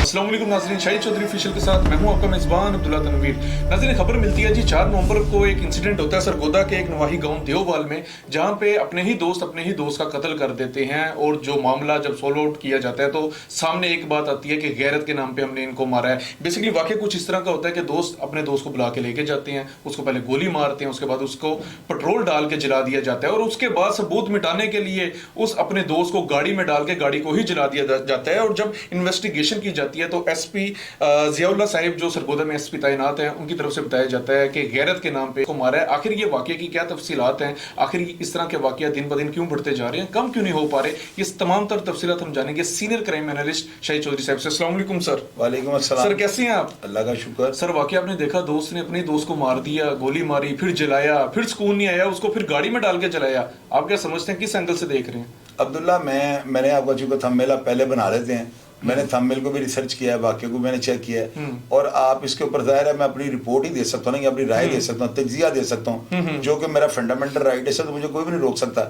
अस्सलाम वालेकुम नाज़रीन, शाहिद चौधरी ऑफिशियल के साथ मैं हूं आपका मेज़बान अब्दुल्ला तनवीर। नाज़रीन, खबर मिलती है जी 4 नवंबर को एक इंसिडेंट होता है सरगोदा के एक नवाही गांव देववाल में, जहां पे अपने ही दोस्त का कत्ल कर देते हैं। और जो मामला जब सॉल्व आउट किया जाता है तो सामने एक बात आती है कि गैरत के नाम पे हमने इनको मारा है। बेसिकली वाकई कुछ इस तरह का होता है कि दोस्त अपने दोस्त को बुला के लेके जाते हैं, उसको पहले गोली मारते हैं, उसके बाद उसको पेट्रोल डाल के जला दिया जाता है, और उसके बाद सबूत मिटाने के लिए उस अपने दोस्त को गाड़ी में डाल के गाड़ी को ही जला दिया जाता है। और जब इन्वेस्टिगेशन की जाती है तो एसपी जियाउल्लाह साहिब जो सरगोदा में एसपी तैनात हैं, उनकी तरफ से बताया जाता है कि गैरत के नाम पे को मारा है। आखिर ये वाकये की क्या तफसीलात हैं, आखिर इस तरह के वाकया दिन ब दिन क्यों बढ़ते जा रहे हैं, कम क्यों नहीं हो पा रहे, ये तमाम तर तफसीलात हम जानेंगे senior crime analyst Shahid Chaudhary साहब से। अस्सलाम वालेकुम सर। वालेकुम अस्सलाम सर, कैसे हैं आप? अल्लाह का शुक्र। सर, वाकया आपने देखा, दोस्त ने अपने दोस्त को मार दिया, गोली मारी, फिर जलाया, फिर सुकून नहीं आया, उसको फिर गाड़ी में डाल के जलाया। आप क्या समझते हैं, किस एंगल से देख रहे हैं? अब्दुल्ला, मैंने आपको चूंकि थंबनेल पहले बना लेते हैं, मैंने थंबनेल को भी रिसर्च किया है, वाक्य को मैंने चेक किया है, और आप इसके ऊपर जाहिर है मैं अपनी रिपोर्ट ही दे सकता हूँ, अपनी राय दे सकता हूँ, तज्जिया दे सकता हूँ, जो कि मेरा फंडामेंटल राइट है सर, तो मुझे कोई भी नहीं रोक सकता।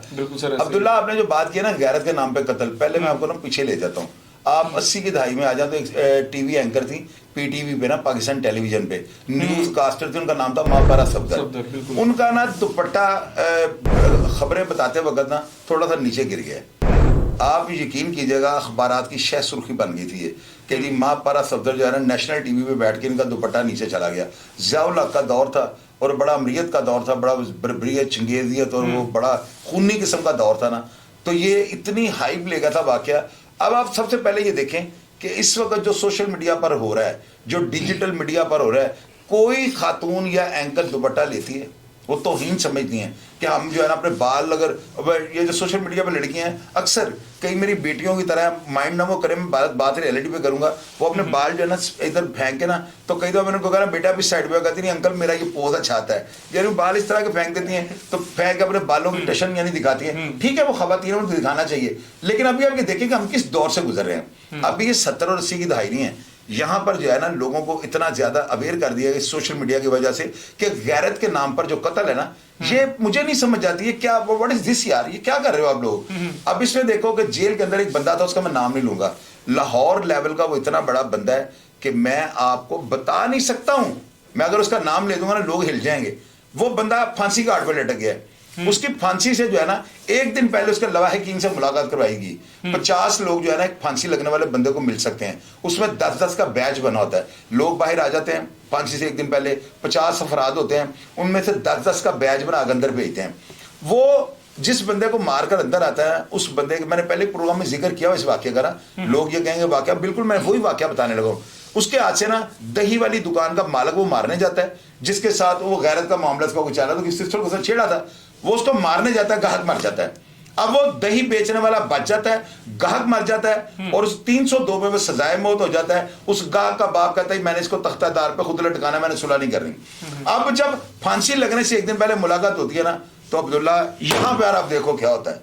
अब्दुल्ला, आपने जो बात की ना गैरत के नाम पे कत्ल, पहले मैं आपको ना पीछे ले जाता हूँ। आप 80 की दहाई में आ जाओ तो एक टीवी एंकर थी पीटीवी पे ना, पाकिस्तान टेलीविजन पे न्यूज कास्टर थी, उनका नाम था मापारा सफदर। उनका ना दुपट्टा खबरें बताते वक्त ना थोड़ा सा नीचे गिर गया। आप यकीन कीजिएगा, अखबारात की शह सुर्खी बन गई थी ये कि जी माँ पारा सफदर जो है ना नेशनल टीवी पे बैठ के इनका दुपट्टा नीचे चला गया। ज़ियाउल हक का दौर था और बड़ा अमरीत का दौर था, बड़ा बर्बरियत, चंगेजियत और वो बड़ा खूनी किस्म का दौर था ना, तो ये इतनी हाइप लेगा था वाकया। अब आप सबसे पहले ये देखें कि इस वक्त जो सोशल मीडिया पर हो रहा है, जो डिजिटल मीडिया पर हो रहा है, कोई खातून या एंकर दुपट्टा लेती है, वो तौहीन समझती हैं कि हम जो है ना अपने बाल, अगर ये जो सोशल मीडिया पर लड़कियां हैं, अक्सर कई मेरी बेटियों की तरह माइंड ना वो करें, मैं बात रियलिटी पे करूंगा, वो अपने बाल जो है ना इधर फेंक के ना, तो कई दफा मैंने उनको कहा ना बेटा अभी साइड पे, कहती नहीं अंकल मेरा ये पोज अच्छा आता है, यानी बाल इस तरह के फेंक देती हैं, तो फेंक अपने बालों की टशन यानी दिखाती हैं। ठीक है, वो खवातीन उनको दिखाना चाहिए, लेकिन अभी आप ये देखें कि हम किस दौर से गुजर रहे हैं। अभी ये 70 और 80 की दहाई नहीं है, यहाँ पर जो है ना लोगों को इतना ज्यादा अवेयर कर दिया इस सोशल मीडिया की वजह से कि गैरत के नाम पर जो कत्ल है ना, ये मुझे नहीं समझ आती है क्या, व्हाट इज दिस यार, ये क्या कर रहे हो आप लोग। अब इसमें देखो कि जेल के अंदर एक बंदा था, उसका मैं नाम नहीं लूंगा, लाहौर लेवल का वो इतना बड़ा बंदा है कि मैं आपको बता नहीं सकता हूं, मैं अगर उसका नाम ले दूंगा ना लोग हिल जाएंगे। वो बंदा फांसी का घाट पर लटक गया है, उसकी फांसी से जो है ना एक दिन पहले उसके लवाहिकीन से मुलाकात करवाएगी। 50 लोग जो है ना एक फांसी लगने वाले बंदे को मिल सकते हैं, उसमें 10-10 का बैच बना होता है, लोग बाहर आ जाते हैं फांसी से एक दिन पहले, 50 अफराद होते हैं, उनमें से 10-10 का बैच बना के अंदर भेजते हैं। वो जिस बंदे को मारकर अंदर आता है, उस बंदे के मैंने पहले प्रोग्राम में जिक्र किया इस वाक्य का ना, लोग ये कहेंगे वाक्य, बिल्कुल मैं वही वाक्य बताने लगा। उसके हाथ से ना दही वाली दुकान का मालिक वो मारने जाता है, जिसके साथ वो गैरत का मामला उसका कुछ चला, तो किस सिस्टर के साथ छेड़ा था, वो उसको मारने जाता है, गाहक मर जाता है। अब वो दही बेचने वाला बच जाता है, गाहक मर जाता है, और उस 302 में सजाए मौत हो जाता है। उस गाहक का बाप कहता है मैंने इसको तख्तादार पे खुद लटकाना, मैंने सुलह नहीं करनी। अब जब फांसी लगने से एक दिन पहले मुलाकात होती है ना, तो अब्दुल्ला यहाँ पे आप देखो क्या होता है।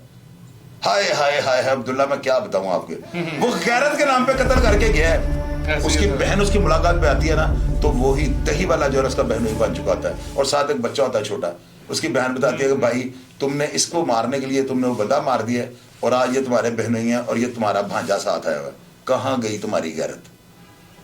हाय हाय हाय अब्दुल्ला, मैं क्या बताऊं आपके, वो गैरत के नाम पे कत्ल करके गया है। उसकी बहन उसकी मुलाकात पे आती है ना, तो वो ही दही वाला जो है उसका बहन ही बन चुका होता है, और साथ एक बच्चा होता है छोटा। उसकी बहन बताती है कि भाई तुमने इसको मारने के लिए तुमने वो बंदा मार दिया, और आज ये तुम्हारे बहन ही है, और ये तुम्हारा भांजा साथ आया हुआ। कहाँ गई तुम्हारी गैरत?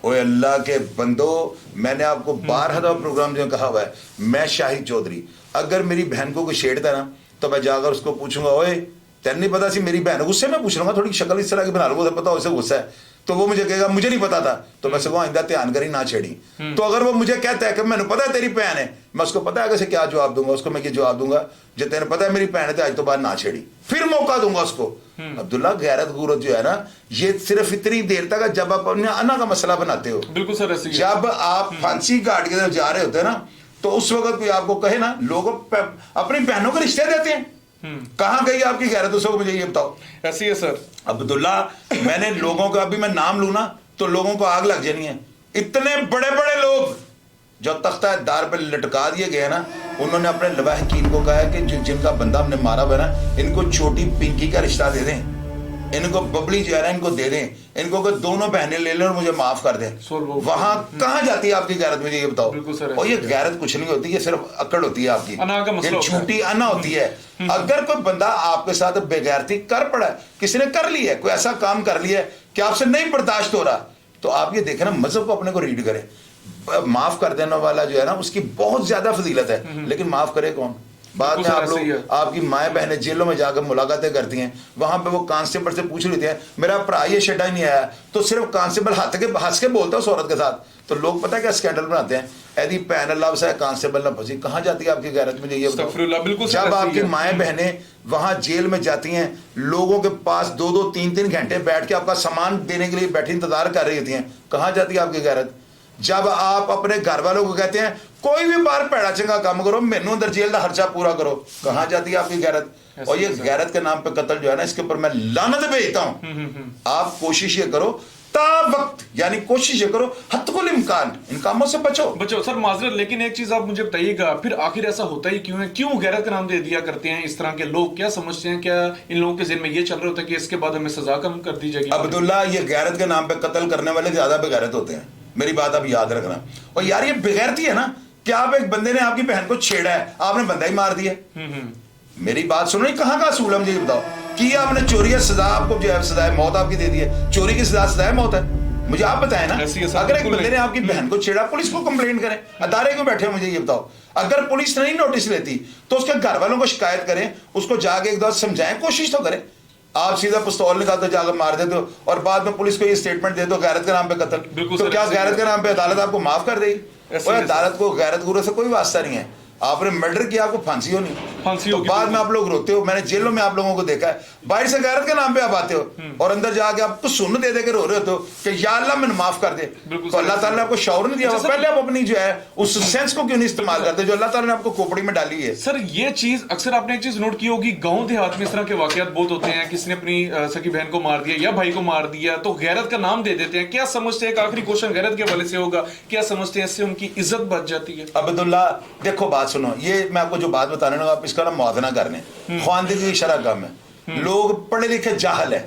ओए अल्लाह के बंदो, मैंने आपको 12 दफा प्रोग्राम जो कहा हुआ है, मैं शाहिद चौधरी अगर मेरी बहन को कोई छेड़ता ना, तो मैं जाकर उसको पूछूंगा, ओए तेन नहीं पता सी मेरी बहन, उससे मैं पूछ लूंगा, थोड़ी शक्ल इस तरह की बना लूंगा, पता उसे गुस्सा है, तो वो मुझे कहेगा मुझे नहीं पता था, तो मैं सगों आइंदा ध्यान करी ना छेड़ी। तो अगर वो मुझे कहता है कि मैंने पता है तेरी बहन है, मैं उसको पता है कैसे क्या जवाब दूंगा, उसको मैं ये जवाब दूंगा, जो तेने पता है मेरी बहन है तो आज तो बाद ना छेड़ी, फिर मौका दूंगा उसको। अब्दुल्ला, गैरत गुरत जो है ना, ये सिर्फ इतनी देर तक जब आप अपने अन्ना का मसला बनाते हो। बिल्कुल सर, जब आप फांसी घाट की तरफ जा रहे होते हैं ना, तो उस वक्त कोई आपको कहे ना, लोग अपनी बहनों को रिश्ते देते हैं, कहाँ गई आपकी गैरत, उसको मुझे ये बताओ। ऐसी है सर अब्दुल्ला, मैंने लोगों का, अभी मैं नाम लूं ना तो लोगों को आग लग जानी है। इतने बड़े बड़े लोग जो तख्ता दार पे लटका दिए गए ना, उन्होंने अपने लवाहिकीन को कहा है कि जिनका बंदा हमने मारा हुआ ना, इनको छोटी पिंकी का रिश्ता दे दें। ان کو ببلی جو ہے نا ان کو دے دیں, ان کو دونوں بہنیں لے لیں اور مجھے معاف کر دیں, وہاں کہاں جاتی ہے آپ کی غیرت, مجھے یہ بتاؤ. اور یہ غیرت کچھ نہیں ہوتی, یہ صرف اکڑ ہوتی ہے آپ کی, یہ جھوٹی انا ہوتی ہے. اگر کوئی بندہ آپ کے ساتھ بے غیرتی کر پڑا ہے, کسی نے کر لی ہے, کوئی ایسا کام کر لیا ہے کہ آپ سے نہیں برداشت ہو رہا, تو آپ یہ دیکھیں نا, مذہب کو اپنے کو ریڈ کریں. معاف کر دینے والا جو ہے نا اس کی بہت زیادہ فضیلت ہے, لیکن معاف کرے کون؟ بعد میں آپ لوگ, آپ کی مائیں بہنیں جیلوں میں جا کر ملاقاتیں کرتی ہیں, وہاں پہ وہ کانسٹیبل سے پوچھ لیتے ہیں میرا بھرا یہ شڈا ہی نہیں آیا, تو صرف کانسٹیبل ہنس کے بولتا ہے اس عورت کے ساتھ, تو لوگ پتہ کیا اسکینڈل بناتے ہیں, ایدی پین اللہ سے کانسٹیبل نہ پھنسی. کہاں جاتی ہے آپ کی غیرت, مجھے یہ بتاؤ. جب آپ کی مائیں بہنیں وہاں جیل میں جاتی ہیں, لوگوں کے پاس 2-3 گھنٹے بیٹھ کے آپ کا سامان دینے کے لیے بیٹھی انتظار کر رہی ہوتی ہیں, کہاں جاتی ہے آپ کی غیرت؟ جب آپ اپنے گھر والوں کو کہتے ہیں کوئی بھی بار پیڑا چنگا کام کرو, مینوں اندر جیل دا خرچہ پورا کرو, کہاں جاتی ہے آپ کی غیرت؟ اور یہ غیرت کے نام پہ قتل جو ہے نا, اس کے اوپر میں لعنت بھیجتا ہوں. آپ کوشش یہ کرو تا وقت, یعنی کوشش یہ کرو حتی کل امکان ان کاموں سے بچو. سر معذرت, لیکن ایک چیز آپ مجھے بتائیے گا, پھر آخر ایسا ہوتا ہی کیوں ہے, کیوں غیرت کا نام دے دیا کرتے ہیں اس طرح کے لوگ؟ کیا سمجھتے ہیں, کیا ان لوگوں کے ذہن میں یہ چل رہا ہوتا ہے کہ اس کے بعد ہمیں سزا کم کر دی جائے گی؟ عبداللہ, یہ غیرت کے نام پہ قتل کرنے والے زیادہ بے غیرت ہوتے ہیں, میری بات آپ یاد رکھنا. اور یار یہ بے غیرتی ہے نا کہ آپ ایک بندے نے آپ کی بہن کو چھیڑا ہے, آپ نے بندہ ہی مار دیا. میری بات سنو, کہاں کا اصول ہے مجھے یہ بتاؤ. کہ آپ نے چوری ہے, سزا آپ کو جو ہے سزائے موت آپ کی دے دی ہے, چوری کی سزائے موت ہے. مجھے آپ بتائیں نا, اگر ایک بندے نے آپ کی بہن کو چھیڑا, پولیس کو کمپلین کریں, ادارے کیوں بیٹھے, مجھے یہ بتاؤ. اگر پولیس نہیں نوٹس لیتی تو اس کے گھر والوں کو شکایت کریں, اس کو جا کے ایک دفعہ سمجھائیں, کوشش تو کریں. آپ سیدھا پستول نکالتے جا کر مار دیتے ہو اور بعد میں پولیس کو یہ اسٹیٹمنٹ دے دو غیرت کے نام پہ قتل, تو کیا غیرت کے نام پہ عدالت آپ کو معاف کر دے گی؟ اور عدالت کو غیرت گورو سے کوئی واسطہ نہیں ہے. آپ نے مرڈر کیا, آپ کو پھانسی ہونی, تو بعد میں آپ لوگ روتے ہو. میں نے جیلوں میں آپ لوگوں کو دیکھا ہے, باہر سے غیرت کے نام پہ آپ آتے ہو اور اندر جا کے آپ کو سن دے دے کے رو رہے ہوتے ہو کہ یا اللہ میں معاف کر دے. تو اللہ تعالیٰ نے آپ کو شعور نہیں دیا, پہلے آپ اپنی جو ہے اس سینس کو کیوں نہیں استعمال کرتے جو اللہ تعالیٰ نے آپ کو کھوپڑی میں ڈالی ہے؟ سر یہ چیز اکثر آپ نے ایک چیز نوٹ کی ہوگی, گاؤں دیہات میں اس طرح کے واقعات بہت ہوتے ہیں, کسی نے اپنی سکی بہن کو مار دیا یا بھائی کو مار دیا تو غیرت کا نام دے دیتے ہیں. کیا سمجھتے ہیں, ایک آخری کوشچن غیرت کے حوالے سے ہوگا, کیا سمجھتے ہیں اس سے ان کی عزت بچ جاتی ہے؟ عبداللہ دیکھو بات سنو, یہ میں آپ کو جو بات بتانے لگا آپ اس کا نا موازنہ کرنے, خواندگی کی شرح کم ہے, لوگ پڑھے لکھے جاہل ہیں,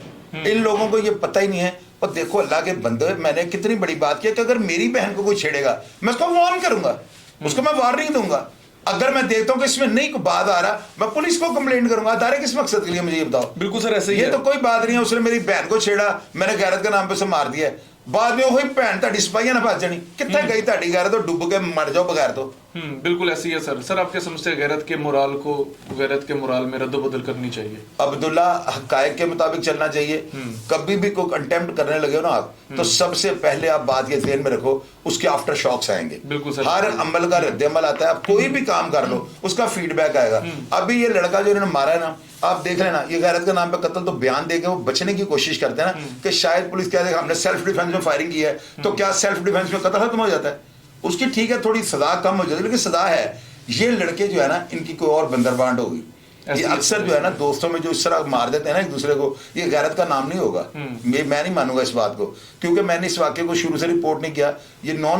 ان لوگوں کو یہ پتہ ہی نہیں ہے. اور دیکھو اللہ کے بندے, میں نے کتنی بڑی بات کی کہ اگر میری بہن کو کوئی چھیڑے گا میں اس کو وارن کروں گا, اس کو میں وارننگ دوں گا. اگر میں دیکھتا ہوں کہ اس میں نہیں کوئی بات آ رہا, میں پولیس کو کمپلین کروں گا. ادارے کس مقصد کے لیے, مجھے یہ بتاؤ. بالکل سر ایسے ہی ہے, یہ تو کوئی بات نہیں ہے, اس نے میری بہن کو چھیڑا, میں نے غیرت کے نام پہ اسے مار دیا, بعد میں وہی بہن تاری سپاہیاں نہ بچ جانی, کتنے گئی تاری غیرت, تو ڈوب کے مر جاؤ بغیر. تو بالکل ایسے ہی ہے سر. سر آپ کیا سمجھتے ہیں غیرت کے مورال کو, غیرت کے مورال میں رد و بدل کرنی چاہیے؟ عبداللہ حقائق کے مطابق چلنا چاہیے. کبھی بھی کوئی کنٹیمپٹ کرنے لگے ہو نا آپ, تو سب سے پہلے آپ بات یہ ذہن میں رکھو, اس کے آفٹر شاکس آئیں گے. ہر عمل کا رد عمل آتا ہے, آپ کوئی بھی کام کر لو اس کا فیڈ بیک آئے گا. ابھی یہ لڑکا جو انہوں نے مارا ہے نا, آپ دیکھ لینا, یہ غیرت کے نام پہ قتل تو بیان دے کے وہ بچنے کی کوشش کرتے ہیں نا کہ شاید پولیس کہہ دے ہم نے سیلف ڈیفینس میں فائرنگ کی ہے, تو کیا سیلف ڈیفینس میں قتل ختم ہو جاتا ہے؟ اس کی ٹھیک ہے تھوڑی سزا کم ہو جاتی ہے, لیکن سزا ہے. یہ لڑکے جو ہے نا, ان کی کوئی اور بندربانٹ ہوگی. یہ اکثر جو ہے نا دوستوں میں جو اس طرح مار دیتے ہیں نا ایک دوسرے کو, یہ غیرت کا نام نہیں ہوگا. میں نہیں مانوں گا اس بات کو, کیونکہ میں نے اس واقعے کو شروع سے رپورٹ نہیں کیا. یہ 4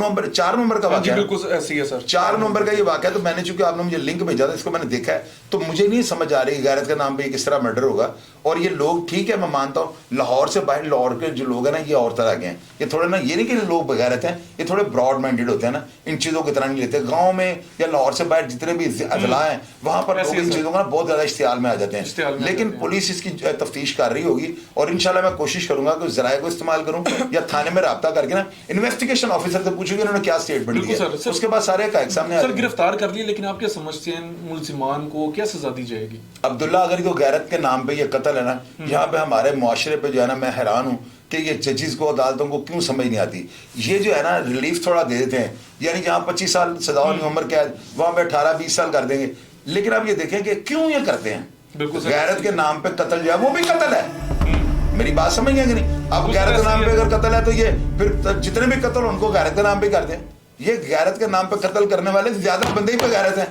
نومبر کا واقعہ ہے. بالکل ایسی ہے سر, 4 نومبر کا یہ واقعہ, تو میں نے چونکہ آپ نے مجھے لنک بھیجا تھا, اس کو میں نے دیکھا ہے, تو مجھے نہیں سمجھ آ رہی غیرت کے نام پہ یہ کس طرح مرڈر ہوگا. اور یہ لوگ ٹھیک ہے میں مانتا ہوں لاہور سے باہر, لاہور کے جو لوگ ہیں نا یہ اور طرح کے ہیں. یہ تھوڑے نا, یہ نہیں کہ لوگ بغیرت ہیں, یہ تھوڑے براڈ مائنڈیڈ ہوتے ہیں نا, ان چیزوں کی طرح نہیں لیتے. گاؤں میں یا لاہور سے باہر جتنے بھی اضلاع ہیں وہاں پر لوگ ان چیزوں کا بہت زیادہ اشتعال میں آ جاتے ہیں. لیکن پولیس اس کی تفتیش کر رہی ہوگی, اور انشاءاللہ میں کوشش کروں گا کہ ذرائع کو استعمال کروں یا تھانے میں رابطہ کر کے نا انویسٹیگیشن آفیسر سے پوچھوں گے انہوں نے کیا اسٹیٹمنٹ دیا, اس کے بعد سارے حقائق سامنے آ جائیں. سر گرفتار کر لیے, لیکن آپ کیا سمجھتے ہیں ملزمان کو کیا سزا دی جائے گی؟ عبداللہ اگر یہ غیرت کے نام پہ یہ قتل ہے نا, یہاں پہ ہمارے معاشرے پہ جو ہے نا, میں حیران ہوں کہ یہ ججز کو, عدالتوں کو کیوں سمجھ نہیں آتی. یہ جو ہے نا ریلیف تھوڑا دے دیتے ہیں, یعنی جہاں 25 سال سزا ہونی عمر قید, وہاں پہ 18-20 سال کر دیں گے. لیکن آپ یہ دیکھیں کہ کیوں یہ کرتے ہیں. غیرت کے نام پہ قتل جو ہے وہ بھی قتل ہے. میری بات سمجھ گئے کہ نہیں؟ اب غیرت کے نام پہ اگر قتل ہے تو یہ پھر جتنے بھی قتل ان کو غیرت کے نام پہ کر دیں. یہ غیرت کے نام پہ قتل کرنے والے زیادہ بندے ہی بغیرت ہیں.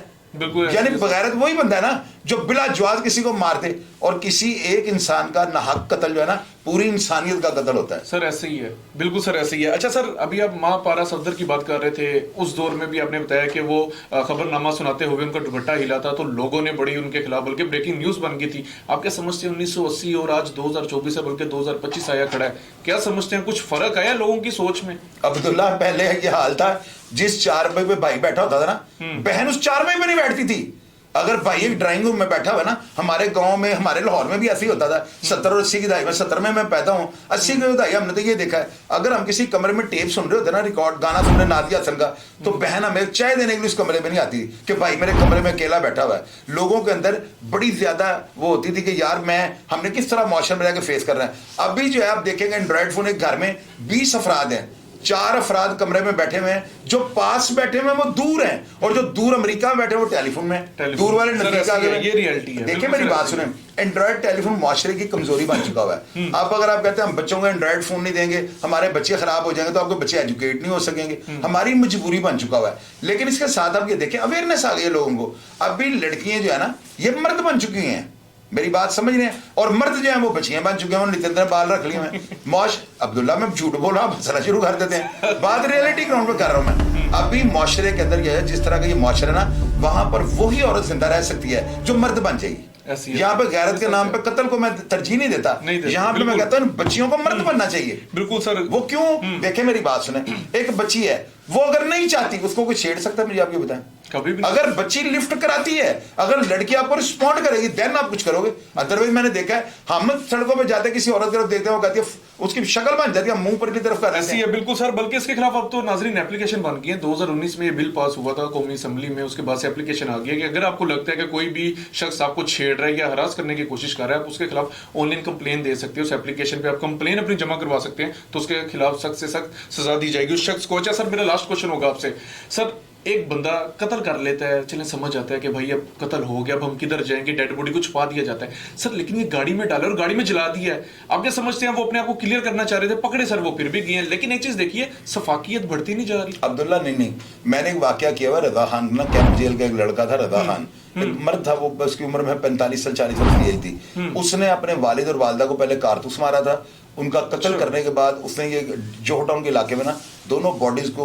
یعنی بغیرت وہی بندہ ہے نا جو بلا جواز کسی کو مار دے, اور کسی ایک انسان کا ناحق قتل جو ہے نا पूरी इंसानियत का कत्ल होता है। सर ऐसे ही है, बिल्कुल सर ऐसे ही है। अच्छा सर, अभी आप माँ पारा सफदर की बात कर रहे थे, उस दौर में भी आपने बताया कि वो खबरनामा सुनाते हुए उनका दुपट्टा हिला था तो लोगों ने बड़ी उनके खिलाफ, बल्कि ब्रेकिंग न्यूज बन गई थी। आप क्या समझते हैं 1980 और आज 2024 है, बल्कि 2025 आया खड़ा है, क्या समझते हैं कुछ फर्क आया लोगों की सोच में? अब्दुल्ला, पहले ये हाल था, जिस चारपाई पे भाई बैठा होता था ना, बहन उस चारपाई पे नहीं बैठती थी। अगर भाई एक ड्राइंग रूम में बैठा हुआ ना, हमारे गांव में, हमारे लाहौर में भी ऐसे ही होता था 70 और 80 की दहाई में, 70 में मैं पैदा हूँ, 80 की दहाई हमने तो ये देखा है, अगर हम किसी कमरे में टेप सुन रहे होते ना, रिकॉर्ड गाना सुन रहे नादिया हसन का, तो बहन हमें चाय देने के लिए उस कमरे में नहीं आती कि भाई मेरे कमरे में अकेला बैठा हुआ है। लोगों के अंदर बड़ी ज्यादा वो होती थी कि यार हमने किस तरह मुआशरे में जाकर फेस कर रहे हैं। अभी जो है आप देखेंगे एंड्रॉइड फोन, एक घर में 20 अफराद हैं, 4 अफराद कमरे में बैठे हुए हैं, जो पास बैठे हुए हैं वो दूर हैं, और जो दूर अमेरिका में बैठे हैं वो टेलीफोन में, दूर वाले नजदीक आ गए। ये रियलिटी है। देखिए मेरी बात सुने, एंड्रॉइड टेलीफोन मुआशरे की कमजोरी बन चुका हुआ है। अब अगर आप कहते हैं हम बच्चों को एंड्रॉइड फोन नहीं देंगे, हमारे बच्चे खराब हो जाएंगे, तो आपके बच्चे एजुकेट नहीं हो सकेंगे, हमारी मजबूरी बन चुका हुआ है। लेकिन इसके साथ आप ये देखें, अवेयरनेस आ गई है लोगों को। अभी लड़कियां जो है ना, ये मर्द बन चुकी हैं, मेरी बात समझ रहे हैं, और मर्द जो है वो बच्चियां बन चुके हैं, उन्होंने इतने बाल रख लिए हैं। मौश अब्दुल्ला, मैं झूठ बोल रहा हूँ, हंसना शुरू कर देते हैं, बात रियलिटी ग्राउंड पे कर रहा हूँ मैं। अभी मुआशरे के अंदर जो है, जिस तरह का ये मुआशरा ना, वहां पर वही औरत जिंदा रह सकती है जो मर्द बन जाएगी। यहाँ पे गैरत के नाम पे कत्ल को मैं तरजीह नहीं देता, यहाँ पे मैं कहता हूँ बच्चियों को मर्द बनना चाहिए। बिल्कुल सर। वो क्यों? देखे मेरी बात सुने, एक बच्ची है, वो अगर नहीं चाहती, उसको कोई छेड़ सकता है? मुझे आप ये बताएं, कभी भी। अगर बच्ची लिफ्ट कराती है, अगर लड़की आपको रिस्पॉन्ड करेगी, देन आप कुछ करोगे। अदरवाइज मैंने देखा है, हम सड़कों पे जाते किसी औरत की तरफ देखते हैं, वो कहती है, उसकी शक्ल बन जाती है, मुंह पर की तरफ कर ऐसी है। बिल्कुल सर, बल्कि इसके खिलाफ अब तो नाजरीन एप्लीकेशन बन गई है। 2019 में ये बिल पास हुआ था कौमी असेंबली में, उसके बाद से एप्लीकेशन आ गई है कि अगर आपको लगता है कि कोई भी शख्स आपको छेड़ रहा है या हरास करने की कोशिश कर रहा है, आप उसके खिलाफ ऑनलाइन कंप्लेन दे सकते हो। उस एप्लीकेशन पे आप कंप्लेन अपनी जमा करवा सकते हैं, तो उसके खिलाफ सख्त से सख्त सजा दी जाएगी उस शख्स को। अच्छा सर, मेरा लास्ट क्वेश्चन होगा आपसे। सर, एक बंदा कत्ल कर लेता है, चलें समझ जाता है कि भाई अब कत्ल हो गया, अब हम किधर जाएंगे, डेड बॉडी को छुपा दिया जाता है सर, लेकिन ये गाड़ी में डाला और गाड़ी में जला दिया है। आप क्या समझते हैं, वो अपने आप को क्लियर करना चाह रहे थे, पकड़े सर, वो फिर भी गए हैं। लेकिन एक चीज देखिए, सफाकियत बढ़ती नहीं जा रही। अब्दुल्ला, नहीं, मैंने एक वाकया किया हुआ, रजा खान ना, कैंप जेल का एक लड़का था, रजा खान, मर्द था, वो उसकी उम्र में 45 साल 40 साल की एज थी। उसने अपने वालिद और वालिदा को पहले कारतूस मारा था। उनका कत्ल करने के बाद उसने ये जोहो टाउन के इलाके में ना, दोनों बॉडीज को,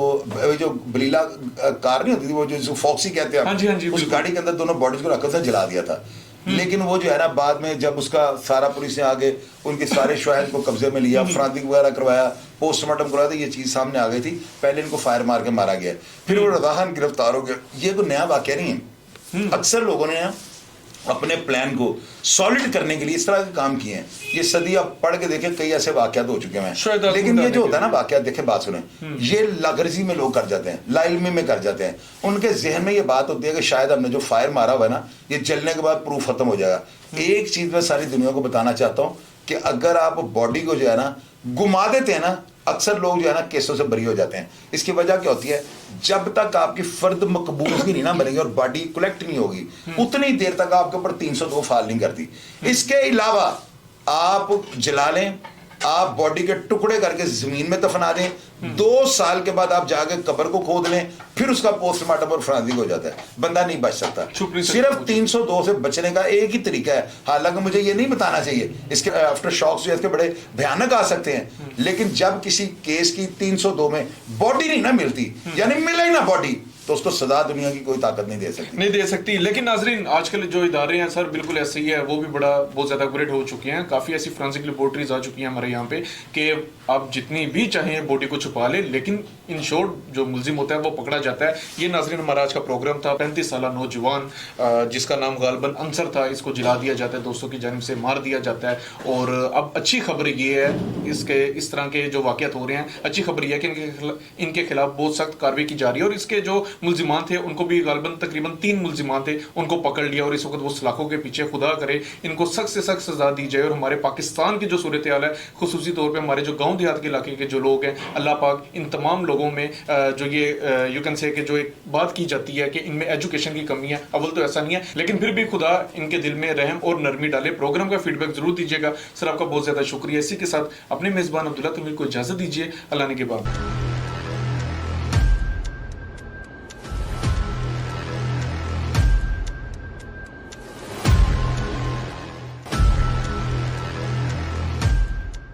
जो बलीला कार नहीं होती थी, वो जो फॉक्सी कहते हैं, हाँ जी, उस गाड़ी के अंदर दोनों बॉडीज को रखकर जला दिया था। लेकिन वो जो है ना, बाद में जब उसका सारा पुलिस ने आगे उनके सारे शवाहिद को कब्जे में लिया, फरादी वगैरह करवाया, पोस्टमार्टम करवाया, तो ये चीज सामने आ गई थी। पहले इनको फायर मार के मारा गया, फिर वो रजा खान गिरफ्तार हो गया। ये कोई नया वाकया नहीं है। अक्सर लोगों ने अपने प्लान को सॉलिड करने के लिए इस तरह के काम किए हैं। ये सदी आप पढ़ के देखें, कई ऐसे वाकयात हो चुके हैं। लेकिन ये जो होता है ना वाकयात, देखें बात सुने, ये लागरजी में लोग कर जाते हैं, लाइल्मी में कर जाते हैं। उनके जहन में ये बात होती है कि शायद हमने जो फायर मारा हुआ है ना, ये जलने के बाद प्रूफ खत्म हो जाएगा। एक चीज मैं सारी दुनिया को बताना चाहता हूँ कि अगर आप बॉडी को जो है ना घुमा देते हैं ना, अक्सर लोग जो है ना केसों से बरी हो जाते हैं। इसकी वजह क्या होती है, जब तक आपकी फर्द मकबूल की नहीं ना बनेगी और बॉडी कलेक्ट नहीं होगी, उतनी देर तक आपके ऊपर 302 फाल नहीं करती। इसके अलावा आप जला लें, आप बॉडी के टुकड़े करके जमीन में दफना दें, 2 साल के बाद आप जाके कब्र को खोद लें, फिर उसका पोस्टमार्टम और फराजी हो जाता है, बंदा नहीं बच सकता। सिर्फ 302 से बचने का एक ही तरीका है। हालांकि मुझे ये नहीं बताना चाहिए, इसके आफ्टर शॉक्स जो इसके बड़े भयानक आ सकते हैं, लेकिन जब किसी केस की 302 में बॉडी नहीं ना मिलती, यानी मिला ही ना बॉडी, तो उसको सजा दुनिया की कोई ताकत नहीं दे सकती। लेकिन नाजरीन, आजकल जो इदारे हैं सर, बिल्कुल ऐसे ही है, वो भी बहुत ज्यादा अपग्रेड हो चुके हैं। काफी ऐसी फोरेंसिक लेबोरेटरीज आ चुकी हैं हमारे यहाँ पे कि आप जितनी भी चाहें बॉडी को छुपा ले, लेकिन इन शॉर्ट जो मुलजिम होता है वो पकड़ा जाता है। ये नाजरीन हमारा आज का प्रोग्राम था। 35 साल नौजवान जिसका नाम गालबन अंसर था, इसको जला दिया जाता है, दोस्तों की जानिब से मार दिया जाता है। और अब अच्छी खबर ये है, इस तरह के जो वाकयात हो रहे हैं, अच्छी खबर यह है कि इनके खिलाफ बहुत सख्त कार्रवाई की जा रही है। और इसके जो मुलजिमान थे, उनको भी गालबन तकरीबन 3 मुलजिमान थे, उनको पकड़ लिया और इस वक्त वो सलाखों के पीछे। खुदा करे इनको सख्त से सख्त सजा दी जाए। और हमारे पाकिस्तान की जो सूरत हाल है, खुसूसी तौर पे हमारे जो गांव देहात के इलाके के जो लोग हैं, अल्लाह पाक इन तमाम लोगों में जो ये यू कैन से कि जो एक बात की जाती है कि इनमें एजुकेशन की कमी है, अव्वल तो ऐसा नहीं है, लेकिन फिर भी खुदा इनके दिल में रहम और नरमी डाले। प्रोग्राम का फीडबैक जरूर दीजिएगा। सर आपका बहुत ज्यादा शुक्रिया। इसी के साथ अपने मेजबान अब्दुल्ला तनवीर को इजाजत दीजिए। अल्लाह ने के बाद।